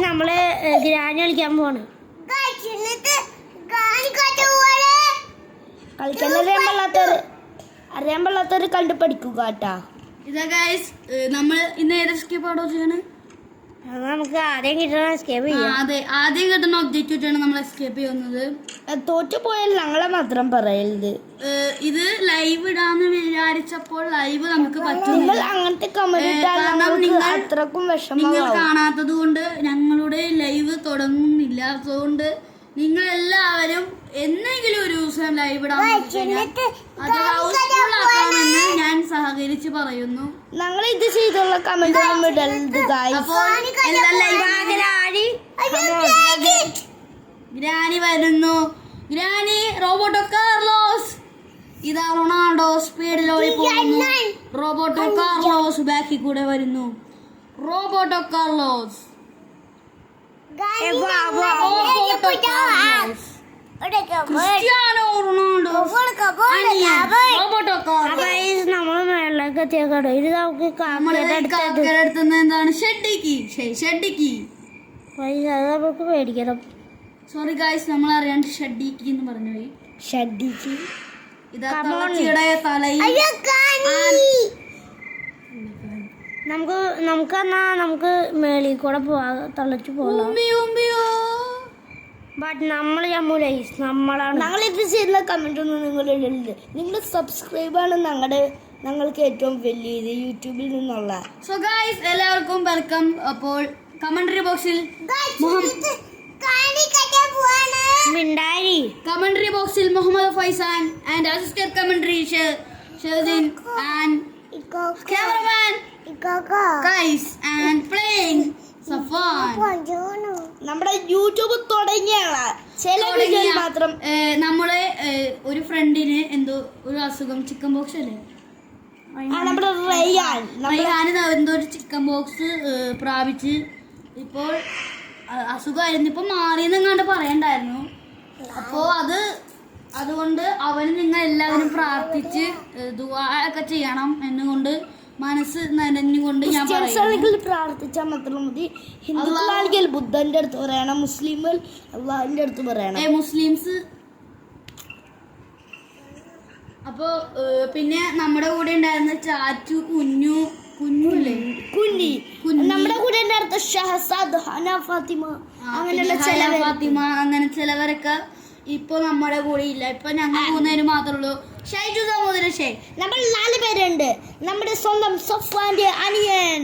നമ്മള് ഗ്രാനി കളിക്കാൻ പോണ്. കളിക്കാൻ അറിയാൻ പാടില്ലാത്തവര് കണ്ടു പഠിക്കുക കേട്ടാ. ഇതാ ഗൈസ്, നമ്മൾ ഇന്ന് ഏത് എസ്കേപ്പ് ആണോ ചെയ്യണേ? നമുക്ക് ആദ്യം കിട്ടണ എസ്കേപ്പ് ചെയ്യാം. അതെ, ആദ്യം കിട്ടുന്ന ഒബ്ജക്റ്റ് വെച്ചാണ് നമ്മൾ എസ്കേപ്പ് ചെയ്യുന്നത്. തോറ്റു പോയാൽ ഞങ്ങളെ മാത്രം പറയരുത്. ഇത് ലൈവ് ഇടാന്ന് വിചാരിച്ചപ്പോൾ ലൈവ് നമുക്ക് പറ്റുന്നില്ല. അങ്ങനത്തെ കമന്റ് അത്രക്കും നിങ്ങൾ കാണാത്തത് കൊണ്ട് ഞങ്ങളുടെ ലൈവ് തുടങ്ങുന്നില്ല. അതുകൊണ്ട് നിങ്ങൾ എല്ലാവരും എന്നെങ്കിലും ഒരു ദിവസം ലൈവ് ഇടാൻ അത് ഹൗസ്ഫുൾ ആക്കാമെന്ന് ഞാൻ സഹകരിച്ച് പറയുന്നു. ഞങ്ങൾ ഇത് ചെയ്തുള്ള കമന്റ് ഗ്രാനി വരുന്നു. Granny Roberto Carlos. ഇതാ റൊണാൾഡോ സ്പീഡിലോടി പോകുന്നു. റോബോട്ടോ കാർലോസ് ബാക്കിൽ കൂടെ വരുന്നു. Roberto Carlos. Cristiano Ronaldo. നമ്മള് മേളിലേക്ക് എത്തിയേക്കാടോ. ഇത് നമുക്ക് എന്താണ് ഷെഡിക്ക് അത് നമുക്ക് മേടിക്കണം. സോറി ഗായ്സ്, നമ്മൾ അറിയാണ്ട് ഷെഡിക്ക് എന്ന് പറഞ്ഞു പോയി. ഷെഡിക്ക് ഇതാ തളച്ചിയുടെ തലയിൽ നമുക്ക് മേളിൽ കൂടെ പോവാ, തളച്ചു പോകാം. ബട്ട് നമ്മൾ നമ്മളാണ്. ഞങ്ങളിത് ചെയ്യുന്ന കമന്റ് ഒന്നും നിങ്ങളുടെ സബ്സ്ക്രൈബാണ് ഞങ്ങൾക്ക് ഏറ്റവും വലിയത് യൂട്യൂബിൽ നിന്നുള്ള. സോ ഗായ്സ്, എല്ലാവർക്കും വെൽക്കം. അപ്പോൾ കമന്ററി ബോക്സിൽ കമന്ററി ബോക്സിൽ Muhammad Faizan and assistant commentary Sheldin and cameraman guys and playing Safwan. നമ്മുടെ യൂട്യൂബ് തുടങ്ങിയ മാത്രം. നമ്മുടെ ഒരു ഫ്രണ്ടിന് എന്തോ ഒരു അസുഖം, ചിക്കൻ ബോക്സ് അല്ലേ, റയ്യാന് എന്തോ ഒരു ചിക്കൻ ബോക്സ് പ്രാപിച്ച് ഇപ്പോൾ അസുഖമായിരുന്നു. ഇപ്പൊ മാറിയെന്നെങ്ങാണ്ട് പറയണ്ടായിരുന്നു. അപ്പോ അതുകൊണ്ട് അവന് നിങ്ങൾ എല്ലാവരും പ്രാർത്ഥിച്ച് ദുആ ഒക്കെ ചെയ്യണം എന്നുകൊണ്ട് മനസ്സ് നനഞ്ഞുകൊണ്ട് ഞാൻ പ്രാർത്ഥിച്ചാൽ മാത്രം മതി. ഹിന്ദുക്കളാണെങ്കിൽ ബുദ്ധന്റെ അടുത്ത് പറയണം, മുസ്ലിങ്ങൾ അള്ളാഹിന്റെ അടുത്ത് പറയണം. മുസ്ലിംസ്. അപ്പോ പിന്നെ നമ്മുടെ കൂടെ ഉണ്ടായിരുന്ന ചാച്ചു കുഞ്ഞുല്ലേ നമ്മുടെ കൂടെ ഉണ്ടായിരുന്ന ഷഹസാദ്, ഹന ഫാത്തിമ, അങ്ങനെ ചിലവരൊക്കെ ഇപ്പൊ നമ്മുടെ കൂടെ ഇല്ല. ഇപ്പൊ ഞങ്ങൾ 3 പേര് മാത്രമേ ഉള്ളൂ. ഷൈജു ദാമോദരൻ നമ്മൾ 4 പേരുണ്ട്. നമ്മുടെ സ്വന്തം സഫ്വാന്റെ അനിയൻ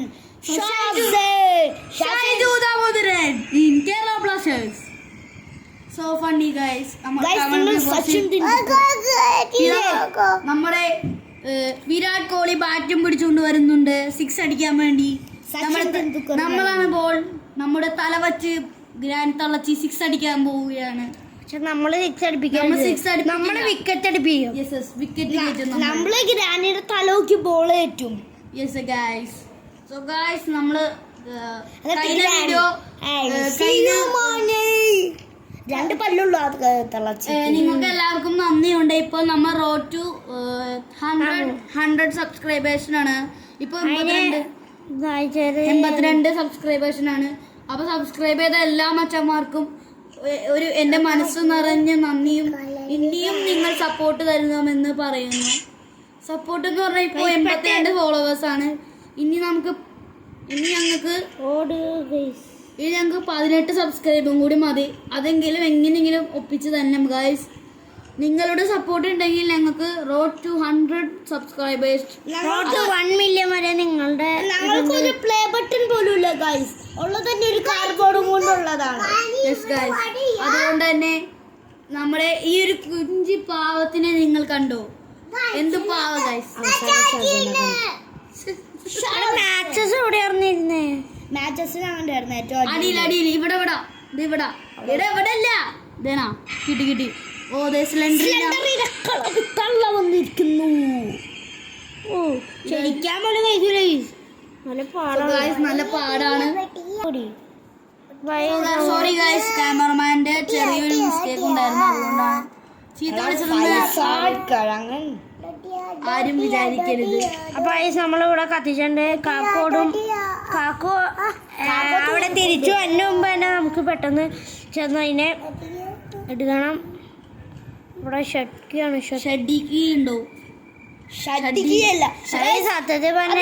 Shaiju Damodaran in Kerala Blasters. So funny guys. നമ്മുടെ വിരാട് കോഹ്ലി ബാറ്റും പിടിച്ചുകൊണ്ട് വരുന്നുണ്ട് 6 അടിക്കാൻ വേണ്ടി. നമ്മളാണ് ബോൾ നമ്മുടെ തല വച്ച് ഗ്രാൻഡ് തളച്ച് 6 അടിക്കാൻ പോവുകയാണ്. നമ്മള് വിക്കറ്റ് അടിപ്പിക്കും. നമ്മള് ഗ്രാനിയുടെ തലോക്ക് ബോൾ ഏറ്റും. സോ ഗൈസ്, നമ്മള് 2 പല്ലുള്ള തളച്ച്. നിങ്ങൾക്ക് എല്ലാവർക്കും നന്ദിയുണ്ട്. ഇപ്പൊ നമ്മൾ റോഡ് ടു 100 സബ്സ്ക്രൈബേഴ്സിനാണ്. ഇപ്പൊ 82 സബ്സ്ക്രൈബേഴ്സിനാണ്. അപ്പൊ സബ്സ്ക്രൈബ് ചെയ്ത എല്ലാ മച്ചന്മാർക്കും എന്റെ മനസ്സ് നിറഞ്ഞ നന്ദിയും. ഇനിയും നിങ്ങൾ സപ്പോർട്ട് തരുമെന്ന് പറയുന്നു. സപ്പോർട്ട് എന്ന് പറഞ്ഞാൽ ഇപ്പൊ 82 ഫോളോവേഴ്സ് ആണ്. ഇനി ഞങ്ങൾക്ക് 18 സബ്സ്ക്രൈബും കൂടി മതി. അതെങ്കിലും എങ്ങനെയെങ്കിലും ഒപ്പിച്ച് തന്നെ ഗൈസ്. നിങ്ങളുടെ സപ്പോർട്ട് ഉണ്ടെങ്കിൽ ഞങ്ങൾക്ക് road to 100 subscribers, road to 1 million വരെ നിങ്ങളുടെ ഞങ്ങൾക്കൊരു പ്ലേ ബട്ടൺ പോലും ഇല്ല ഗൈസ്. ഉള്ളത് തന്നെ ഒരു കാർഡ്ബോർഡും കൊണ്ടുള്ളതാണ്. Yes guys. അതുകൊണ്ട് തന്നെ നമ്മുടെ ഈ ഒരു കുഞ്ചി പാവത്തിനെ നിങ്ങൾ കണ്ടോ? എന്ത് പാവ ഗൈസ്. മാച്ചസ് ഇവിടെ അറിഞ്ഞിരുന്നേ. മാച്ചസിന് അങ്ങോട്ടായിരുന്നു ഏറ്റവും അടിയിൽ ഇവിടെ അല്ല ഇതേനാ കിട്ടി. ഓ തള്ള വന്നിരിക്കുന്നു. ഓ ശരിക്കാൻ പോലെ കഴിക്കൂലേ. നല്ല പാടാണ്. സോറി ഗൈസ്, ക്യാമറമാന്റെ ചെറിയൊരു മിസ്റ്റേക്ക് ഉണ്ടായിരുന്നു. അതുകൊണ്ടാണ് ചീത്ത വിളിച്ചത്. ആരും വിചാരിക്കരുത്. അപ്പൊ നമ്മളിവിടെ കത്തിച്ചുണ്ട്. കാക്കോ അവിടെ തിരിച്ചു തിരിച്ചു അതിന് മുമ്പ് തന്നെ നമുക്ക് പെട്ടെന്ന് ചെന്ന് അതിനെ എടുക്കണം. ഇവിടെ ഷഡ്ക്കിയാണ്. ഷഡിക്ക് ഉണ്ടോ? ഷഡ്ക്കിയല്ല, സത്യത്തിൽ പറഞ്ഞ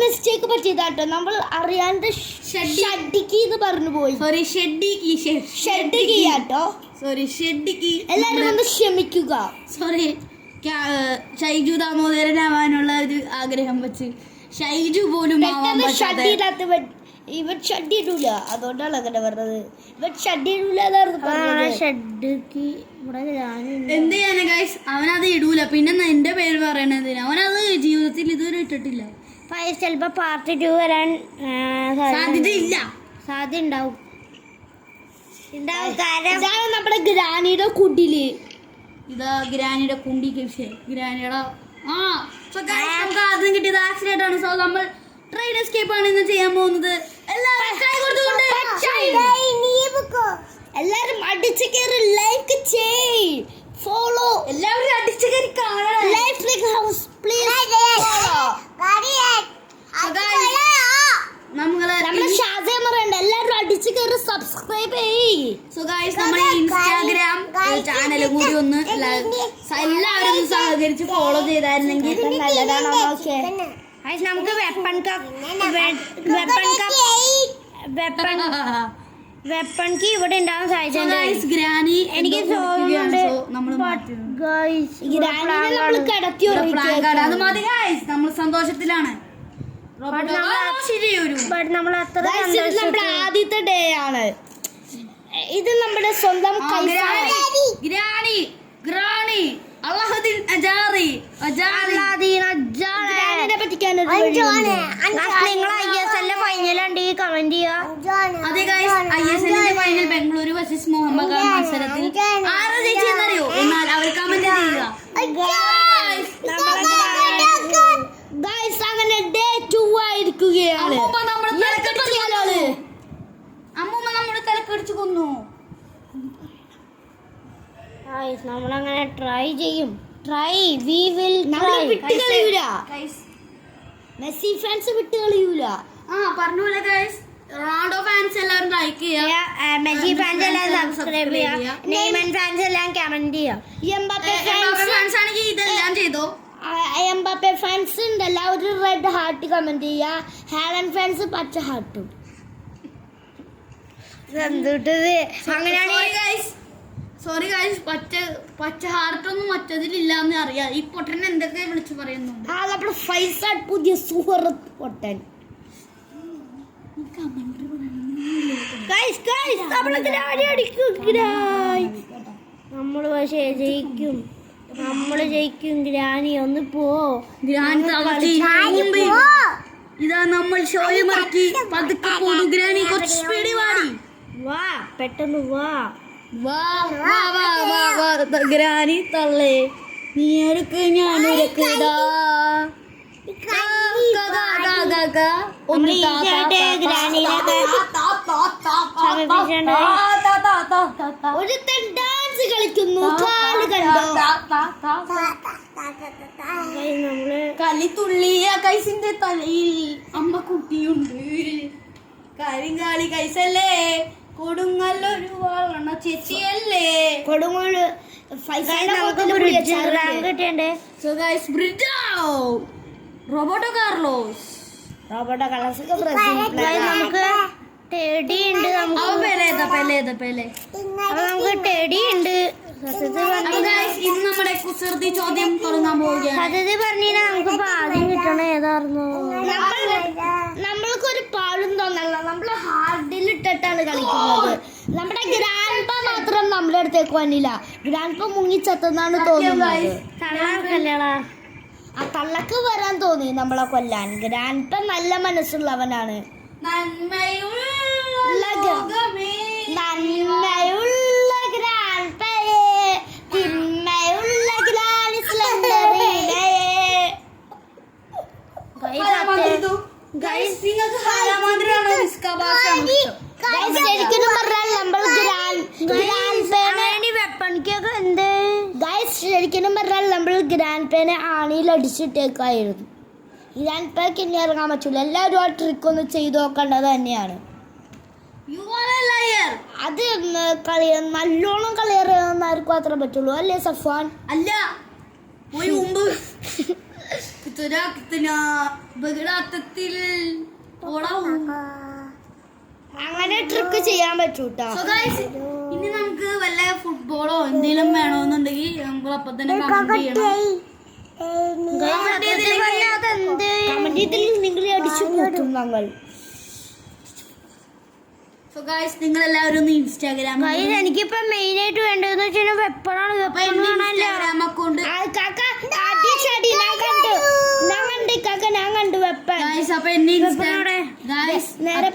മിസ്റ്റേക്ക് പറ്റിയതാട്ടോ. നമ്മൾ അറിയാണ്ട് ഷഡ്ക്കി എന്ന് പറഞ്ഞു പോയി. സോറി, ഷഡിക്ക് ആട്ടോ. സോറി, ഷഡിക്ക്. എല്ലാവരും ഒന്ന് ക്ഷമിക്കുക. സോറി, ഷൈജു ദാമോദരനാവാനുള്ള ഒരു ആഗ്രഹം വെച്ച് ഷൈജു പോലും ഇവൻ ഷഡ്ഡി ഇടൂല, അതുകൊണ്ടാണ് അങ്ങനെ പറഞ്ഞത്. ഇവൻ ഷഡ്ഡി ഇടൂല. എന്ത് ചെയ്യാനാ ഗൈസ്, അവനത് ഇടൂല. പിന്നെ എന്റെ പേര് പറയണത്, അവനത് ജീവിതത്തിൽ ഇതുവരെ ഇട്ടിട്ടില്ല. ചിലപ്പോ പാർട്ട് 2 വരാൻ സാധ്യതയില്ല. സാധ്യത ഉണ്ടാവും. ഇതാണ് നമ്മുടെ ഗ്രാനിയുടെ കുടില്. ഇതാ ഗ്രാനിയുടെ കുണ്ടി. ഗ്രാനിയുടെ നമുക്ക് ആദ്യം കിട്ടിയത് ആക്സിഡന്റ് ആണ്. സോ നമ്മൾ ട്രെയിൻ എസ്കേപ്പ് ആണ് ഇന്ന് ചെയ്യാൻ പോകുന്നത്. എല്ലാരും അടിച്ചു കയറി ലൈക്ക് ചെയ്യ്, ഫോളോ. എല്ലാവരും അടിച്ചു കയറി കാണണം. എല്ലാരും അടിച്ചു കയറി സബ്സ്ക്രൈബ് ചെയ്യ്. സോ ഗൈസ്, നമ്മുടെ ഇൻസ്റ്റാഗ്രാം ചാനൽ കൂടി ഒന്ന് എല്ലാവരും സഹകരിച്ച് ഫോളോ ചെയ്തായിരുന്നെങ്കിൽ നല്ലതാണ്. നമുക്ക് വെപ്പൺ കീ ഇവിടെ ഉണ്ടാവാൻ സാധിച്ചു. ഗ്രാനി എനിക്ക് തോന്നുന്നുണ്ട് അത് മതി ഗൈസ്, നമ്മൾ സന്തോഷത്തിലാണ്. നമ്മൾ നമ്മുടെ ആദ്യത്തെ ഡേ ആണ് ഇത്. നമ്മുടെ സ്വന്തം ഗ്രാനി ഗ്രാനി അലാഹുദ്ദീൻ അജാറി ഫൈനലുണ്ടെങ്കിൽ കമന്റ് ചെയ്യാ. അതെ guys, ISL final Bengaluru versus Mohun Bagan മത്സരത്തിൽ ആരാ ജയിച്ചെന്നറിയോ? എന്നാൽ അവർ കമന്റ് ചെയ്യുക. അങ്ങനെ ഡേ 2 ആയിരിക്കുകയാണ്. അമ്മൂമ്മ നമ്മുടെ തലക്കടിച്ചു കൊന്നു. നമ്മളങ്ങനെ ട്രൈ ചെയ്യും. വി വിൽ വിട്ടുകളയൂല. മെസ്സി ഫാൻസ് വിട്ടുകളയൂല. പറഞ്ഞൂല ഗൈസ്, റൊണാൾഡോ ഫാൻസ് എല്ലാവരും ലൈക്ക് ചെയ്യുക, മെസ്സി ഫാൻസ് എല്ലാം സബ്സ്ക്രൈബ് ചെയ്യുക, നെയ്മർ ഫാൻസ് എല്ലാം കമന്റ് ചെയ്യുക. എംബാപ്പെ ഫാൻസ് ആണെങ്കിൽ ഇതെല്ലാം ചെയ്തോ. എംബാപ്പെ ഫാൻസ് ഉണ്ടല്ല, ഒരു റെഡ് ഹാർട്ട് കമന്റ് ചെയ്യുക. ഹാലൻഡ് ഫാൻസ് പച്ച ഹാർട്ടും. അങ്ങനെയാണ്. സോറി ഗൈസ്, പച്ച ഹാർട്ടൊന്നും മറ്റതിലില്ലാന്ന് അറിയാം. ഈ പൊട്ടൻ എന്തൊക്കെ വിളിച്ചു പറയുന്നുണ്ട്. നമ്മുടെ ഫൈസാട്ട് പുതിയ സുഹൃത്ത് പൊട്ടൻ. നമ്മൾ പക്ഷേ ജയിക്കും. ഗ്രാനി ഒന്ന് പോ. ഇതാ നമ്മൾ ഷോയെ മാറ്റി പതുക്കെ പോണു. ഗ്രാനി കുറച്ച് സ്പീഡ് പാടി. വാ, പെട്ടെന്ന് വാ. ഗ്രാനി തള്ളേ, നീ എടുക്ക്, ഞാനൊരുക്ക്. ഒരുത്തൻ ഡാൻസ് കളിക്കുന്നു, കാല് കണ്ടോ? നമ്മള് കലിത്തുള്ളിയ കൈസിന്റെ തലയിൽ അമ്മ കുട്ടിയുണ്ട്. കരിങ്കാളി കൈസല്ലേ, കൊടുങ്ങല്ലൊരു വളണ ചേച്ചിയല്ലേ. കൊടുങ്ങോട് Roberto Carlos. നമുക്ക് ടെഡി ഉണ്ട്. നമുക്ക് ടെഡി ഉണ്ട്. ഇന്ന് നമ്മുടെ കുസൃതി ചോദ്യം തുടങ്ങാൻ പോവുകയാണ്. സത്യത്തിൽ പറഞ്ഞാൽ നമുക്ക് ആദ്യം കിട്ടണ ഏതായിരുന്നു? നമ്മൾക്കൊരു പാടും തോന്നല്ല. നമ്മൾ ഹാർഡിൽ ഇട്ടിട്ടാണ് കളിക്കുന്നത്. നമ്മുടെ ഗ്രാൻഡ്പ മാത്രം നമ്മുടെ അടുത്തേക്ക് വന്നില്ല. ഗ്രാൻഡ്പ മുങ്ങിച്ചെത്തുന്നാണ് തോന്നുന്നത്. ആ തള്ളക്ക് വരാൻ തോന്നി നമ്മളെ കൊല്ലാൻ. ഗ്രാൻഡ്പ നല്ല മനസ്സുള്ളവനാണ്. നന്മയുള്ള ഗ്രാൻഡ്പയെ, തിന്മയുള്ള ഗ്രാനി സ്ലെൻഡറിനെ. ശരിക്കും പറഞ്ഞാൽ നമ്മൾ ശരിക്കും പറഞ്ഞാൽ നമ്മൾ ഗ്രാൻഡ്പേനെ ആണിയിൽ അടിച്ചിട്ടേക്കായിരുന്നു. ഗ്രാൻഡ്പേക്ക് ഇനി ഇറങ്ങാൻ പറ്റൂല. എല്ലാവരും ആ ട്രിക്ക് ഒന്ന് ചെയ്ത് നോക്കേണ്ടത് തന്നെയാണ്. You are a liar. അത് നല്ലോണം കളി അറിയാവുന്നവർക്ക് മാത്രമേ പറ്റുള്ളൂ അല്ലേ സഫാൻ? അല്ല പോയി മുമ്പ് ബഹിരാത്തത്തിൽ അങ്ങനെ ട്രിക്ക് ചെയ്യാൻ പറ്റൂട്ടാ. ഇനി നമുക്ക് വല്ല ഫുട്ബോളോ എന്തെങ്കിലും വേണമെന്നുണ്ടെങ്കിൽ നമ്മൾ അപ്പൊ തന്നെ കമന്റ് ചെയ്യണം. കമന്റ് ചെയ്തിൽ നിങ്ങളെ അടിച്ചു കൂട്ടും ഞങ്ങൾ. സോ ഗൈസ് നിങ്ങൾ എല്ലാവരും ഒന്ന് ഇൻസ്റ്റാഗ്രാം. എനിക്കിപ്പോ മെയിൻ ആയിട്ട് വേണ്ടതെന്ന് വെച്ചാൽ വെപ്പണാണ്. ഇൻസ്റ്റാഗ്രാം അക്കൗണ്ട് ഞാൻ കണ്ടു വെപ്പൻ. ഗൈസ് അപ്പൊ എന്നെ ഗൈസ് നേരെ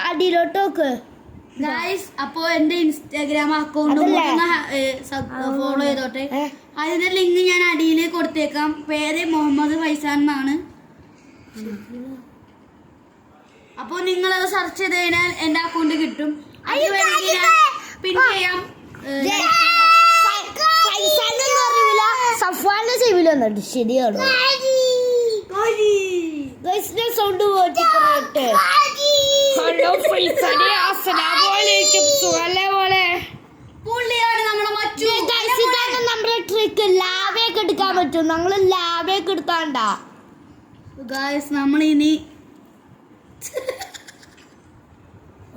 അടിയിലോട്ട് നോക്ക് ഗൈസ്. അപ്പൊ എന്റെ ഇൻസ്റ്റാഗ്രാം അക്കൗണ്ട് ഫോളോ ചെയ്തോട്ടെ. അതിന്റെ ലിങ്ക് ഞാൻ അടിയിൽ കൊടുത്തേക്കാം. പേര് മുഹമ്മദ് ഫൈസാൻ എന്നാണ്. അപ്പൊ നിങ്ങൾ അത് സെർച്ച് ചെയ്ത് കഴിഞ്ഞാൽ എന്റെ അക്കൗണ്ട് കിട്ടും. അത് വേണമെങ്കിൽ ഞാൻ പിൻ ചെയ്യാം. ശരിയാണ്. സൗണ്ട് പുള്ളിയാണ് നമ്മുടെ മച്ചു. നമ്മുടെ ട്രിക്ക് ലാഭയൊക്കെ എടുക്കാൻ പറ്റും. ഞങ്ങള് ലാഭയൊക്കെ എടുത്താണ്ടാ ഗൈസ്. നമ്മൾ ഇനി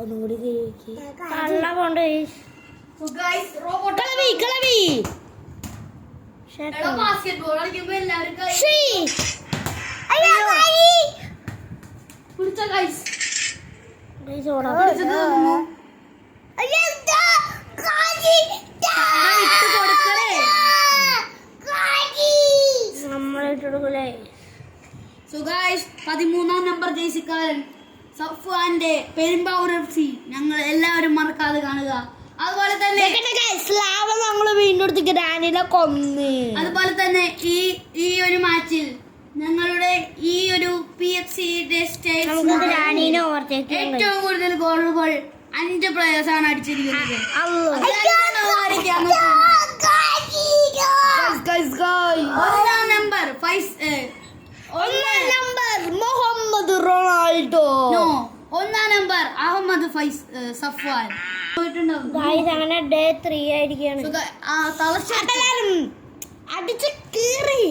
ഒന്നുകൂടി ബാസ്കറ്റ്ബോൾ കളിക്കുമ്പോ എല്ലാവരും പിടിച്ച ഗൈസ് സോ ഗൈസ് 13ാം നമ്പർ ജേഴ്സിക്കാരൻ സഫ്വാന്റെ പെരുമ്പാവൂർ FC ഞങ്ങൾ എല്ലാവരും മറക്കാതെ കാണുക. അതുപോലെ തന്നെ നമ്മള് വീണ്ടും ഗ്രാനിനെ കൊന്ന്. അതുപോലെ തന്നെ ഈ ഒരു മാച്ചിൽ ഞങ്ങളുടെ ഈ ഒരു PFC ഏറ്റവും കൂടുതൽ ഗോളുകൾ 5 പ്ലേയേഴ്സ് ആണ് അടിച്ചിരിക്കുന്നത്. ഒന്നാം നമ്പർ മുഹമ്മദ് റൊണാൾഡോ. ഒന്നാം നമ്പർ അഹമ്മദ് സഫ്വാൻ. അങ്ങനെ ഡേ 3 ആയിരിക്കാണ്. അടിച്ച് കീറി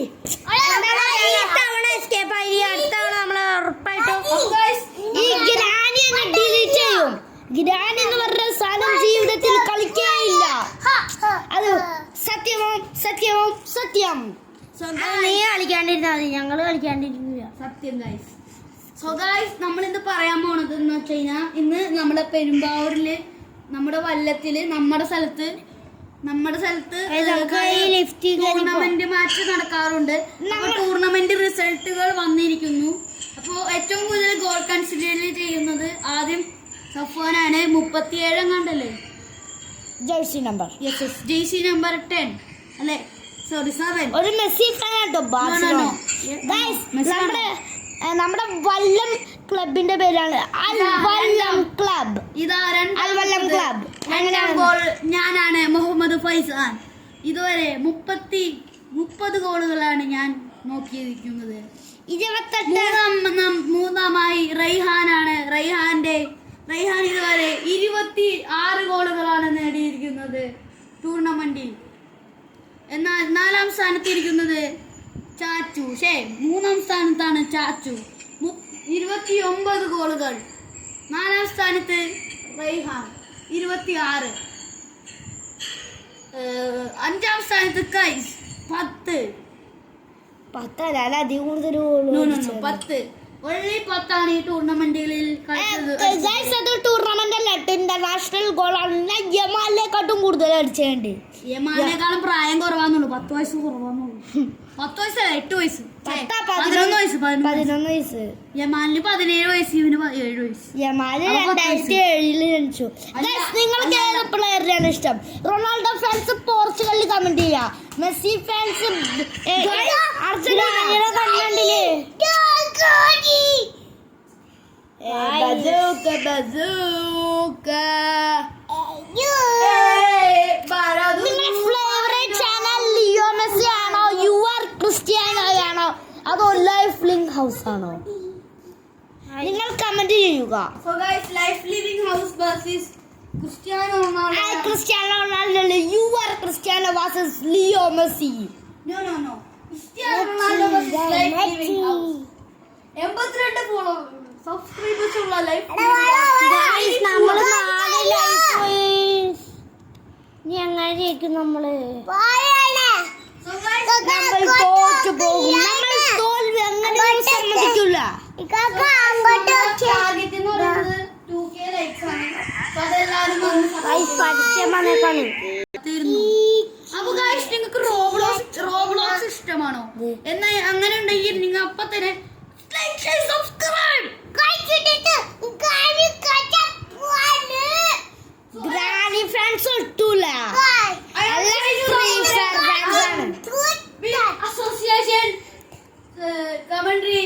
എസ്കേപ്പ് ആയി. അടുത്ത തവണ നമ്മള് ഉറപ്പായിട്ടും ഈ ഗ്രാനി ഡിലീറ്റ് ചെയ്യും. ഗ്രാനി എന്ന് പറഞ്ഞ സാധനം ജീവിതത്തിൽ കളിക്കുകയില്ല. അത് സത്യം. നീ കളിക്കാണ്ടിരുന്നാ മതി, ഞങ്ങള് കളിക്കാണ്ടിരിക്കില്ല. സത്യം ഗൈസ്. സോ ഗൈസ് നമ്മൾ ഇന്ന് പറയാൻ പോണത് എന്ന് വെച്ച് കഴിഞ്ഞാൽ ഇന്ന് നമ്മുടെ പെരുമ്പാവൂരില് നമ്മുടെ വല്ലത്തില് നമ്മുടെ സ്ഥലത്ത് ടൂർണമെന്റ് മാച്ച് നടക്കാറുണ്ട്. ടൂർണമെന്റ് റിസൾട്ടുകൾ വന്നിരിക്കുന്നു. അപ്പോൾ ഏറ്റവും കൂടുതൽ ഗോൾ കൺസിഡർ ചെയ്യുന്നത് ആദ്യം സഫ്വാനാണ്. 37 കണ്ടല്ലേ ജേഴ്സി നമ്പർ 10 അല്ലേ? സോറി 7. ഒരു മെസ്സി ഫാൻ ആട്ടോ. നമ്മുടെ വല്ലം ക്ലബിന്റെ പേരാണ് അൽ വല്ലം ക്ലബ്. ഞാനാണ് മുഹമ്മദ് ഫൈസാൻ. ഇതുവരെ 30 ഗോളുകളാണ് ഞാൻ നോക്കിയിരിക്കുന്നത്. 28. മൂന്നാമായി റൈഹാനാണ്. റൈഹാൻ ഇതുവരെ 26 ഗോളുകളാണ് നേടിയിരിക്കുന്നത് ടൂർണമെന്റിൽ. എന്നാൽ 4ാം സ്ഥാനത്തിരിക്കുന്നത് ചാച്ചു. 3ാം സ്ഥാനത്താണ് ചാച്ചു 29 ഗോളുകൾ. 4ാം സ്ഥാനത്ത് റൈഹാൻ 26. 5ാം സ്ഥാനത്ത് കൈസ് 10. 10 അധികം കൂടുതൽ 10. ഒള്ളി 10 ഈ ടൂർണമെന്റുകളിൽ ടൂർണമെന്റ് അല്ല, ഇന്റർനാഷണൽ ഗോളാണ്. യമാലിനെക്കാട്ടും കൂടുതൽ അടിച്ചേണ്ടി. യമാലിനെക്കാളും പ്രായം കുറവാന്നുള്ളൂ. 10 വയസ്സ് കുറവാന്നുള്ളൂ. 10 വയസ്സല്ല, 8 വയസ്സ്. 11 വയസ്സ്. യമാലിന് 17 വയസ്സ്, ഇവന് 7 വയസ്സ്. യമാല് 2007 ജനിച്ചു. നിങ്ങൾക്ക് ഏത് പ്ലെയറിനാണ് ഇഷ്ടം? റൊണാൾഡോ ഫാൻസ് പോർച്ചുഗലിൽ കമന്റ് ചെയ്യാ. മെസ്സി ഫാൻസ് അർജന്റീനയുടെ കണ്ടില്ലേ? ഫേവറേറ്റ് ചാനൽ ലിയോ മെസ്സി ആണോ, യുവർ ക്രിസ്ത്യാനോ ആണോ, അതോ ലൈഫ് ലിങ്ക് ഹൗസ് ആണോ? നിങ്ങൾ കമന്റ് ചെയ്യുക. So guys, life living house versus Cristiano Ronaldo. Cristiano Ronaldo, you are Cristiano versus Leo Messi. No. Cristiano Ronaldo versus life living house. 82 subscribers ഉള്ള life living house. നമ്മൾ നാളെ life ഇനി എങ്ങനെ ജയിക്കും നമ്മള്? So guys, നമ്മൾ തോറ്റു പോകും. നമ്മൾ തോൽവി അങ്ങനെ സമ്മതിക്കില്ല. target എന്ന് പറയുന്നത് 2K likes ആണ്. So അതെല്ലാവരും വന്ന് തീർന്നു. അപ്പൊ guys, നിങ്ങൾക്ക് റോബ്ലോക്സ് ഇഷ്ടമാണോ? എന്നാ അങ്ങനെ ഉണ്ടെങ്കിൽ നിങ്ങൾ അപ്പൊ തന്നെ like, share, subscribe. Granny friends ഒട്ടൂല. Association, commentary,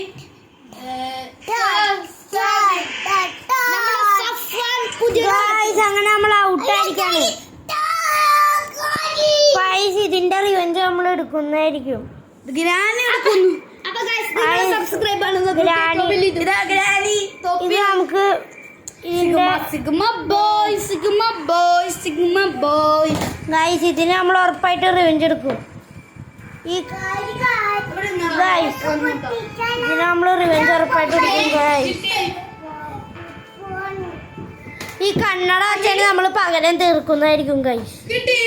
അങ്ങനെ നമ്മൾ ഔട്ടായിരിക്കാണ്. ഇതിന്റെ റിവെഞ്ച് നമ്മൾ എടുക്കുന്നതായിരിക്കും. ഗ്രാനി എടുക്കുന്നു. അപ്പൊ സബ്സ്ക്രൈബ് ഇത് നമുക്ക് ഗൈസ് ഇതിന് നമ്മൾ ഉറപ്പായിട്ട് റിവെഞ്ച് എടുക്കും. ഇതിന് നമ്മൾ റിവെഞ്ച് ഉറപ്പായിട്ട് എടുക്കും ഗൈസ്. ഈ കണ്ണട വെച്ചാൽ നമ്മൾ പകരം തീർക്കുന്നതായിരിക്കും ഗൈസ്. കിട്ടി.